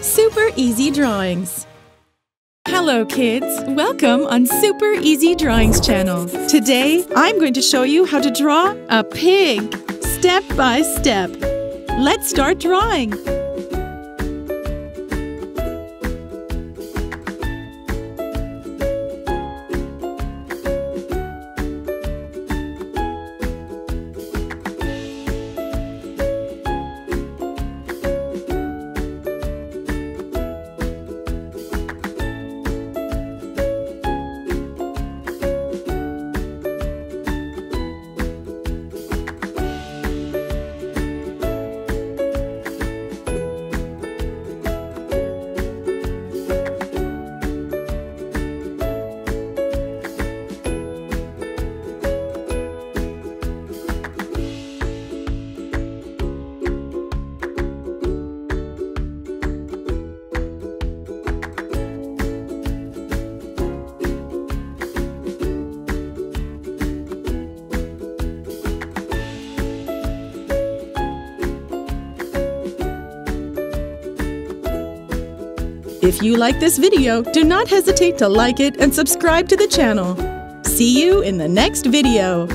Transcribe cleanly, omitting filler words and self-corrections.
Super Easy Drawings. Hello kids, welcome on Super Easy Drawings channel. Today I'm going to show you how to draw a pig, step by step. Let's start drawing. If you like this video, do not hesitate to like it and subscribe to the channel. See you in the next video.